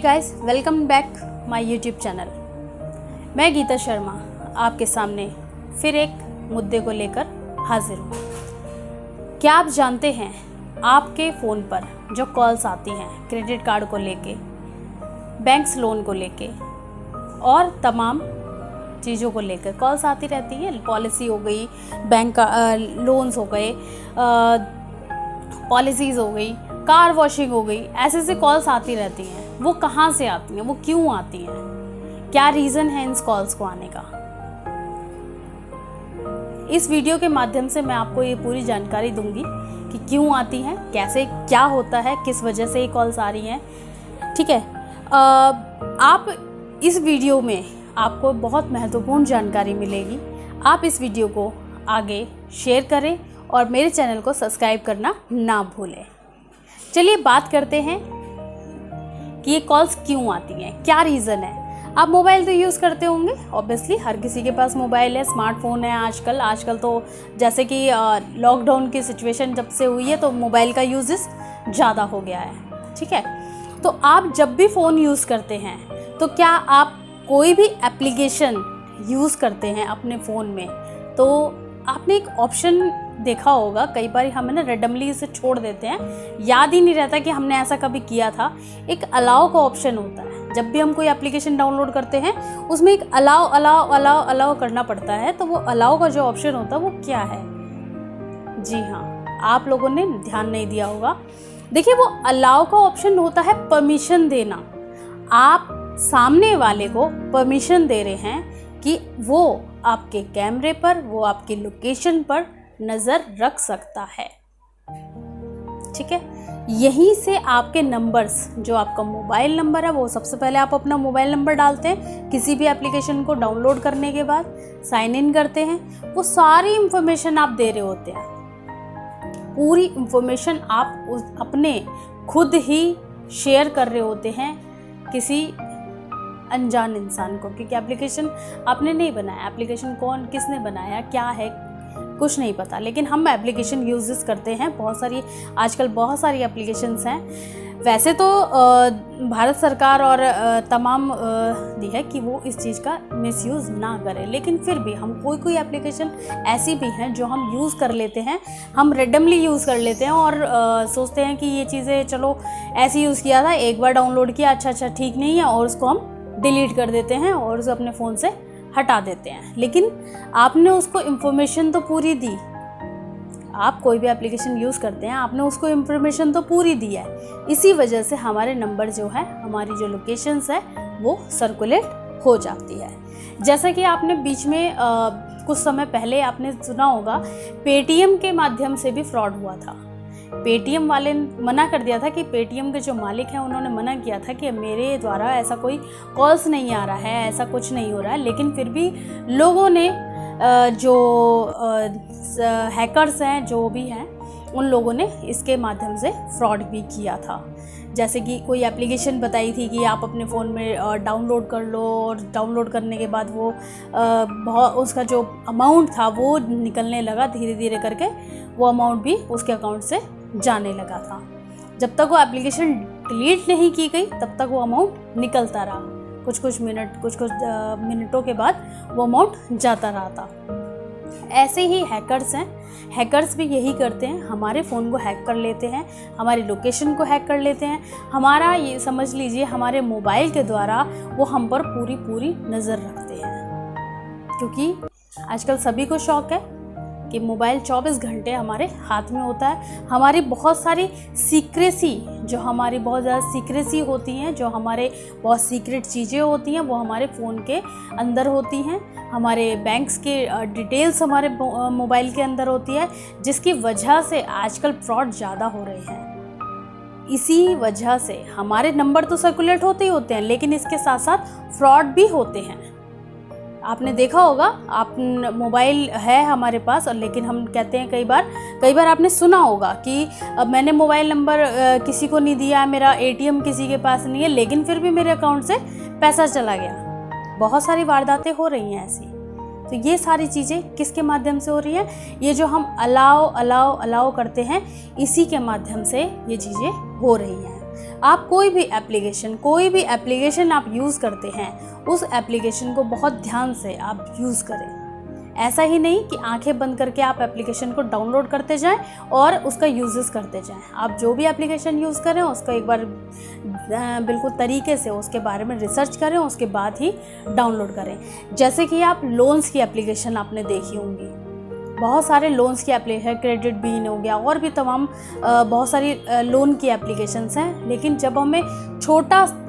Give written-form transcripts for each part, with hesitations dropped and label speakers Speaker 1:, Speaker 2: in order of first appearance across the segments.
Speaker 1: Guys, welcome back my YouTube channel. मैं गीता शर्मा आपके सामने फिर एक मुद्दे को लेकर हाजिर हूँ। क्या आप जानते हैं आपके फ़ोन पर जो कॉल्स आती हैं क्रेडिट कार्ड को लेके, बैंक्स लोन को लेके और तमाम चीज़ों को लेकर कॉल्स आती रहती हैं। पॉलिसी हो गई, बैंक का लोन्स हो गए, पॉलिसीज़ हो गई, कार वॉशिंग हो गई, ऐसे कॉल्स आती रहती हैं। वो कहाँ से आती हैं, वो क्यों आती हैं, क्या रीज़न है इन कॉल्स को आने का। इस वीडियो के माध्यम से मैं आपको ये पूरी जानकारी दूंगी कि क्यों आती हैं, कैसे, क्या होता है, किस वजह से ये कॉल्स आ रही हैं। ठीक है, आप इस वीडियो में आपको बहुत महत्वपूर्ण जानकारी मिलेगी। आप इस वीडियो को आगे शेयर करें और मेरे चैनल को सब्सक्राइब करना ना भूलें। चलिए बात करते हैं कि ये कॉल्स क्यों आती हैं, क्या रीज़न है। आप मोबाइल तो यूज़ करते होंगे, ऑब्वियसली हर किसी के पास मोबाइल है, स्मार्टफोन है। आजकल तो जैसे कि लॉकडाउन की सिचुएशन जब से हुई है तो मोबाइल का यूजेस ज़्यादा हो गया है। ठीक है, तो आप जब भी फ़ोन यूज़ करते हैं तो क्या आप कोई भी एप्लीकेशन यूज़ करते हैं अपने फ़ोन में, तो आपने एक ऑप्शन देखा होगा। कई बार हम ना रेंडमली इसे छोड़ देते हैं, याद ही नहीं रहता कि हमने ऐसा कभी किया था। एक अलाउ का ऑप्शन होता है, जब भी हम कोई एप्लीकेशन डाउनलोड करते हैं उसमें एक अलाउ करना पड़ता है। तो वो अलाउ का जो ऑप्शन होता है वो क्या है? जी हाँ, आप लोगों ने ध्यान नहीं दिया होगा। देखिए, वो अलाउ का ऑप्शन होता है परमिशन देना। आप सामने वाले को परमिशन दे रहे हैं कि वो आपके कैमरे पर, वो आपकी लोकेशन पर नज़र रख सकता है। ठीक है, यहीं से आपके नंबर्स, जो आपका मोबाइल नंबर है, वो सबसे पहले आप अपना मोबाइल नंबर डालते हैं किसी भी एप्लीकेशन को डाउनलोड करने के बाद, साइन इन करते हैं। वो सारी इंफॉर्मेशन आप दे रहे होते हैं, पूरी इंफॉर्मेशन आप अपने खुद ही शेयर कर रहे होते हैं किसी अनजान इंसान को, क्योंकि एप्लीकेशन आपने नहीं बनाया। एप्लीकेशन कौन, किसने बनाया, क्या है, कुछ नहीं पता, लेकिन हम एप्लीकेशन यूज़ करते हैं। आजकल बहुत सारी एप्लीकेशंस हैं। वैसे तो भारत सरकार और तमाम दी है कि वो इस चीज़ का मिसयूज़ ना करें, लेकिन फिर भी हम कोई एप्लीकेशन ऐसी भी हैं जो हम यूज़ कर लेते हैं, हम रेंडमली यूज़ कर लेते हैं और सोचते हैं कि ये चीज़ें चलो ऐसे यूज़ किया था, एक बार डाउनलोड किया, अच्छा ठीक नहीं है, और उसको हम डिलीट कर देते हैं और उसे अपने फ़ोन से हटा देते हैं। लेकिन आपने उसको इन्फॉर्मेशन तो पूरी दी। आप कोई भी एप्लीकेशन यूज़ करते हैं, आपने उसको इन्फॉर्मेशन तो पूरी दी है। इसी वजह से हमारे नंबर जो है, हमारी जो लोकेशंस है, वो सर्कुलेट हो जाती है। जैसा कि आपने बीच में कुछ समय पहले आपने सुना होगा, पेटीएम के माध्यम से भी फ्रॉड हुआ था। पेटीएम वाले ने मना कर दिया था कि पेटीएम के जो मालिक हैं उन्होंने मना किया था कि मेरे द्वारा ऐसा कोई कॉल्स नहीं आ रहा है, ऐसा कुछ नहीं हो रहा है। लेकिन फिर भी लोगों ने जो हैकर्स हैं, जो भी हैं, उन लोगों ने इसके माध्यम से फ्रॉड भी किया था। जैसे कि कोई एप्लीकेशन बताई थी कि आप अपने फ़ोन में डाउनलोड कर लो, और डाउनलोड करने के बाद वो बहुत उसका जो अमाउंट था वो निकलने लगा, धीरे धीरे करके वो अमाउंट भी उसके अकाउंट से जाने लगा था। जब तक वो एप्लीकेशन डिलीट नहीं की गई तब तक वो अमाउंट निकलता रहा। कुछ मिनटों के बाद वो अमाउंट जाता रहा था। ऐसे ही हैकर्स हैं, हैकर्स भी यही करते हैं, हमारे फ़ोन को हैक कर लेते हैं, हमारी लोकेशन को हैक कर लेते हैं। हमारा, ये समझ लीजिए, हमारे मोबाइल के द्वारा वो हम पर पूरी नज़र रखते हैं। क्योंकि आजकल सभी को शौक़ है कि मोबाइल 24 घंटे हमारे हाथ में होता है। हमारी बहुत सारी सीक्रेसी, जो हमारी बहुत ज़्यादा सीक्रेसी होती हैं, जो हमारे बहुत सीक्रेट चीज़ें होती हैं, वो हमारे फ़ोन के अंदर होती हैं। हमारे बैंक्स के डिटेल्स हमारे मोबाइल के अंदर होती है, जिसकी वजह से आजकल फ्रॉड ज़्यादा हो रहे हैं। इसी वजह से हमारे नंबर तो सर्कुलेट होते ही होते हैं, लेकिन इसके साथ साथ फ्रॉड भी होते हैं। आपने देखा होगा, आप मोबाइल है हमारे पास, और लेकिन हम कहते हैं कई बार आपने सुना होगा कि मैंने मोबाइल नंबर किसी को नहीं दिया, मेरा एटीएम किसी के पास नहीं है, लेकिन फिर भी मेरे अकाउंट से पैसा चला गया। बहुत सारी वारदातें हो रही हैं ऐसी। तो ये सारी चीज़ें किसके माध्यम से हो रही हैं? ये जो हम अलाउ करते हैं, इसी के माध्यम से ये चीज़ें हो रही हैं। आप कोई भी एप्लीकेशन आप यूज़ करते हैं, उस एप्लीकेशन को बहुत ध्यान से आप यूज़ करें। ऐसा ही नहीं कि आंखें बंद करके आप एप्लीकेशन को डाउनलोड करते जाएं और उसका यूजेस करते जाएं। आप जो भी एप्लीकेशन यूज़ करें उसको एक बार बिल्कुल तरीके से उसके बारे में रिसर्च करें, उसके बाद ही डाउनलोड करें। जैसे कि आप लोन्स की एप्लीकेशन आपने देखी होंगी, बहुत सारे लोन्स की एप्लीकेशन, क्रेडिट बीन हो गया और भी तमाम बहुत सारी लोन की एप्लीकेशंस हैं। लेकिन जब हमें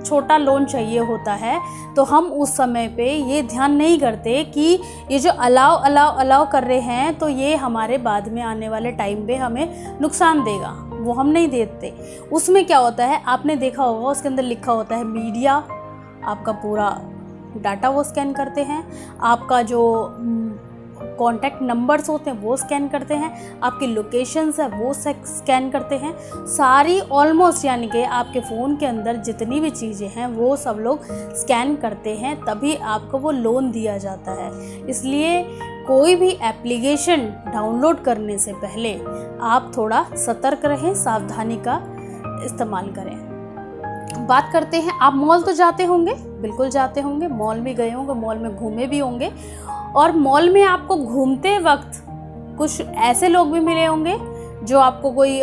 Speaker 1: छोटा लोन चाहिए होता है तो हम उस समय पे ये ध्यान नहीं करते कि ये जो अलाउ कर रहे हैं तो ये हमारे बाद में आने वाले टाइम पे हमें नुकसान देगा, वो हम नहीं देते। उसमें क्या होता है, आपने देखा होगा उसके अंदर लिखा होता है मीडिया, आपका पूरा डाटा वो स्कैन करते हैं, आपका जो कॉन्टैक्ट नंबर्स होते हैं वो स्कैन करते हैं, आपकी लोकेशंस है वो स्कैन करते हैं, सारी ऑलमोस्ट यानी कि आपके फ़ोन के अंदर जितनी भी चीज़ें हैं वो सब लोग स्कैन करते हैं, तभी आपको वो लोन दिया जाता है। इसलिए कोई भी एप्लीकेशन डाउनलोड करने से पहले आप थोड़ा सतर्क रहें, सावधानी का इस्तेमाल करें। बात करते हैं, आप मॉल तो जाते होंगे, बिल्कुल जाते होंगे, मॉल भी गए होंगे, मॉल में घूमे भी होंगे, और मॉल में आपको घूमते वक्त कुछ ऐसे लोग भी मिले होंगे जो आपको कोई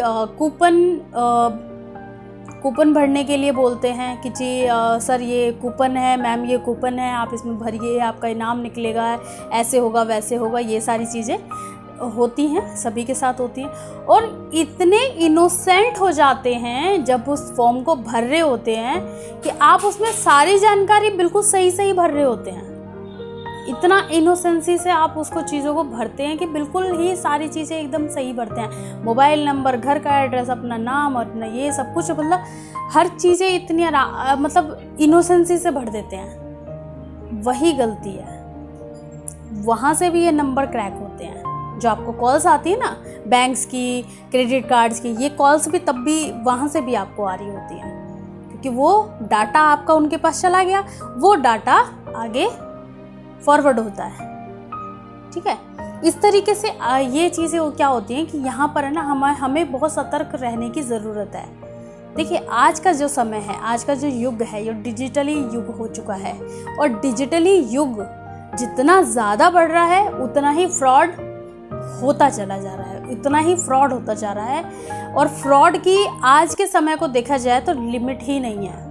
Speaker 1: कूपन भरने के लिए बोलते हैं कि जी सर ये कूपन है, मैम ये कूपन है, आप इसमें भरिए, आपका इनाम निकलेगा, ऐसे होगा वैसे होगा। ये सारी चीज़ें होती हैं, सभी के साथ होती हैं, और इतने इनोसेंट हो जाते हैं जब उस फॉर्म को भर रहे होते हैं कि आप उसमें सारी जानकारी बिल्कुल सही भर रहे होते हैं। इतना इनोसेंसी से आप उसको चीज़ों को भरते हैं कि बिल्कुल ही सारी चीज़ें एकदम सही भरते हैं, मोबाइल नंबर, घर का एड्रेस, अपना नाम, अपना ये सब कुछ, मतलब हर चीज़ें इतनी मतलब इनोसेंसी से भर देते हैं। वही गलती है, वहाँ से भी ये नंबर क्रैक होते हैं। जो आपको कॉल्स आती है ना बैंक्स की, क्रेडिट कार्ड्स की, ये कॉल्स भी तब भी वहाँ से भी आपको आ रही होती हैं, क्योंकि वो डाटा आपका उनके पास चला गया, वो डाटा आगे फॉरवर्ड होता है। ठीक है, इस तरीके से ये चीज़ें क्या होती हैं कि यहाँ पर है ना हमें बहुत सतर्क रहने की ज़रूरत है। देखिए आज का जो समय है, आज का जो युग है, ये डिजिटली युग हो चुका है, और डिजिटली युग जितना ज़्यादा बढ़ रहा है उतना ही फ्रॉड होता चला जा रहा है, इतना ही फ्रॉड होता जा रहा है। और फ्रॉड की आज के समय को देखा जाए तो लिमिट ही नहीं है।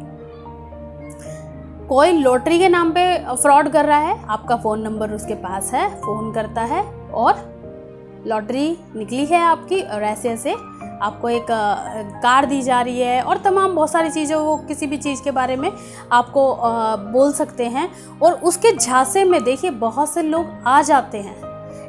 Speaker 1: कोई लॉटरी के नाम पे फ्रॉड कर रहा है, आपका फ़ोन नंबर उसके पास है, फ़ोन करता है और लॉटरी निकली है आपकी, और ऐसे ऐसे आपको एक कार दी जा रही है, और तमाम बहुत सारी चीज़ें, वो किसी भी चीज़ के बारे में आपको बोल सकते हैं। और उसके झांसे में देखिए बहुत से लोग आ जाते हैं,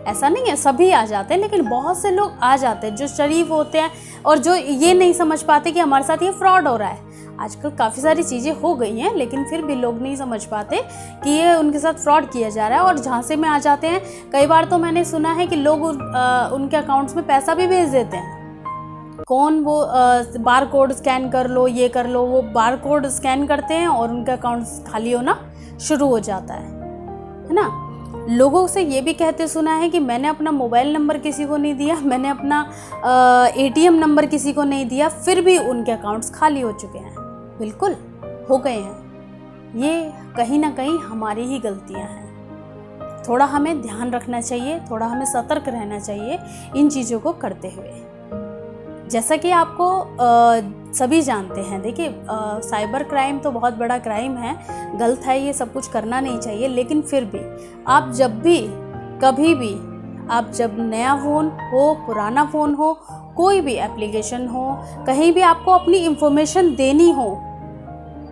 Speaker 1: ऐसा नहीं है सभी आ जाते हैं, लेकिन बहुत से लोग आ जाते हैं जो शरीफ होते हैं और जो ये नहीं समझ पाते कि हमारे साथ ये फ्रॉड हो रहा है। आजकल काफ़ी सारी चीज़ें हो गई हैं, लेकिन फिर भी लोग नहीं समझ पाते कि ये उनके साथ फ्रॉड किया जा रहा है, और झांसे में आ जाते हैं। कई बार तो मैंने सुना है कि लोग उनके अकाउंट्स में पैसा भी भेज देते हैं। कौन वो बार कोड स्कैन कर लो, ये कर लो, वो बार कोड स्कैन करते हैं और उनका अकाउंट्स खाली होना शुरू हो जाता है ना। लोगों से ये भी कहते सुना है कि मैंने अपना मोबाइल नंबर किसी को नहीं दिया, मैंने अपना ATM नंबर किसी को नहीं दिया, फिर भी उनके अकाउंट्स खाली हो चुके हैं, बिल्कुल हो गए हैं। ये कहीं ना कहीं हमारी ही गलतियां हैं। थोड़ा हमें ध्यान रखना चाहिए, थोड़ा हमें सतर्क रहना चाहिए इन चीज़ों को करते हुए। जैसा कि आपको सभी जानते हैं, देखिए साइबर क्राइम तो बहुत बड़ा क्राइम है, गलत है, ये सब कुछ करना नहीं चाहिए। लेकिन फिर भी आप जब भी कभी भी, आप जब नया फ़ोन हो, पुराना फ़ोन हो, कोई भी एप्लीकेशन हो, कहीं भी आपको अपनी इंफॉर्मेशन देनी हो,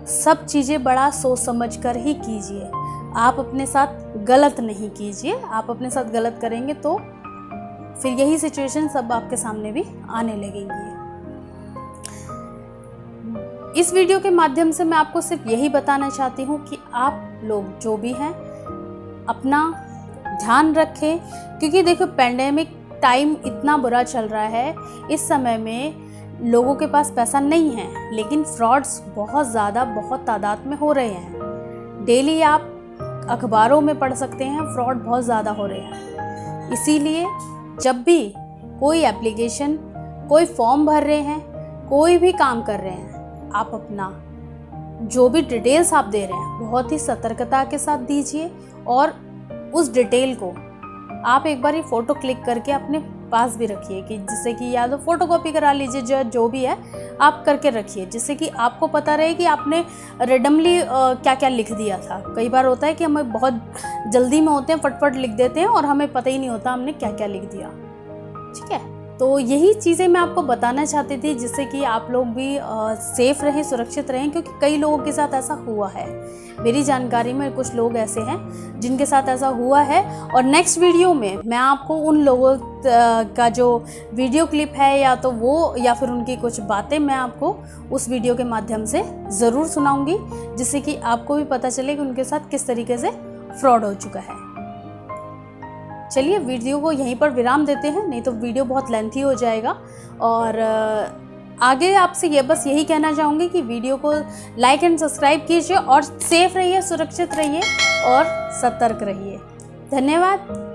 Speaker 1: सब चीज़ें बड़ा सोच समझ कर ही कीजिए। आप अपने साथ गलत नहीं कीजिए, आप अपने साथ गलत करेंगे तो फिर यही सिचुएशन सब आपके सामने भी आने लगेंगी। इस वीडियो के माध्यम से मैं आपको सिर्फ यही बताना चाहती हूँ कि आप लोग जो भी हैं अपना ध्यान रखें, क्योंकि देखो पैंडेमिक टाइम इतना बुरा चल रहा है, इस समय में लोगों के पास पैसा नहीं है, लेकिन फ्रॉड्स बहुत ज़्यादा, बहुत तादाद में हो रहे हैं। डेली आप अखबारों में पढ़ सकते हैं फ्रॉड बहुत ज़्यादा हो रहे हैं। इसीलिए जब भी कोई एप्लीकेशन, कोई फॉर्म भर रहे हैं, कोई भी काम कर रहे हैं, आप अपना जो भी डिटेल्स आप दे रहे हैं बहुत ही सतर्कता के साथ दीजिए, और उस डिटेल को आप एक बार फ़ोटो क्लिक करके अपने पास भी रखिए, कि जिससे कि या तो फोटोकॉपी करा लीजिए, जो भी है आप करके रखिए, जिससे कि आपको पता रहे कि आपने रेडमली क्या क्या लिख दिया था। कई बार होता है कि हम बहुत जल्दी में होते हैं, फटफट लिख देते हैं और हमें पता ही नहीं होता हमने क्या क्या लिख दिया। ठीक है, तो यही चीज़ें मैं आपको बताना चाहती थी, जिससे कि आप लोग भी सेफ़ रहें, सुरक्षित रहें, क्योंकि कई लोगों के साथ ऐसा हुआ है। मेरी जानकारी में कुछ लोग ऐसे हैं जिनके साथ ऐसा हुआ है। और नेक्स्ट वीडियो में मैं आपको उन लोगों का जो वीडियो क्लिप है या तो वो या फिर उनकी कुछ बातें मैं आपको उस वीडियो के माध्यम से ज़रूर सुनाऊंगी, जिससे कि आपको भी पता चले कि उनके साथ किस तरीके से फ्रॉड हो चुका है। चलिए वीडियो को यहीं पर विराम देते हैं, नहीं तो वीडियो बहुत लेंथी हो जाएगा। और आगे आपसे बस यही कहना चाहूँगी कि वीडियो को लाइक एंड सब्सक्राइब कीजिए और सेफ रहिए, सुरक्षित रहिए और सतर्क रहिए। धन्यवाद।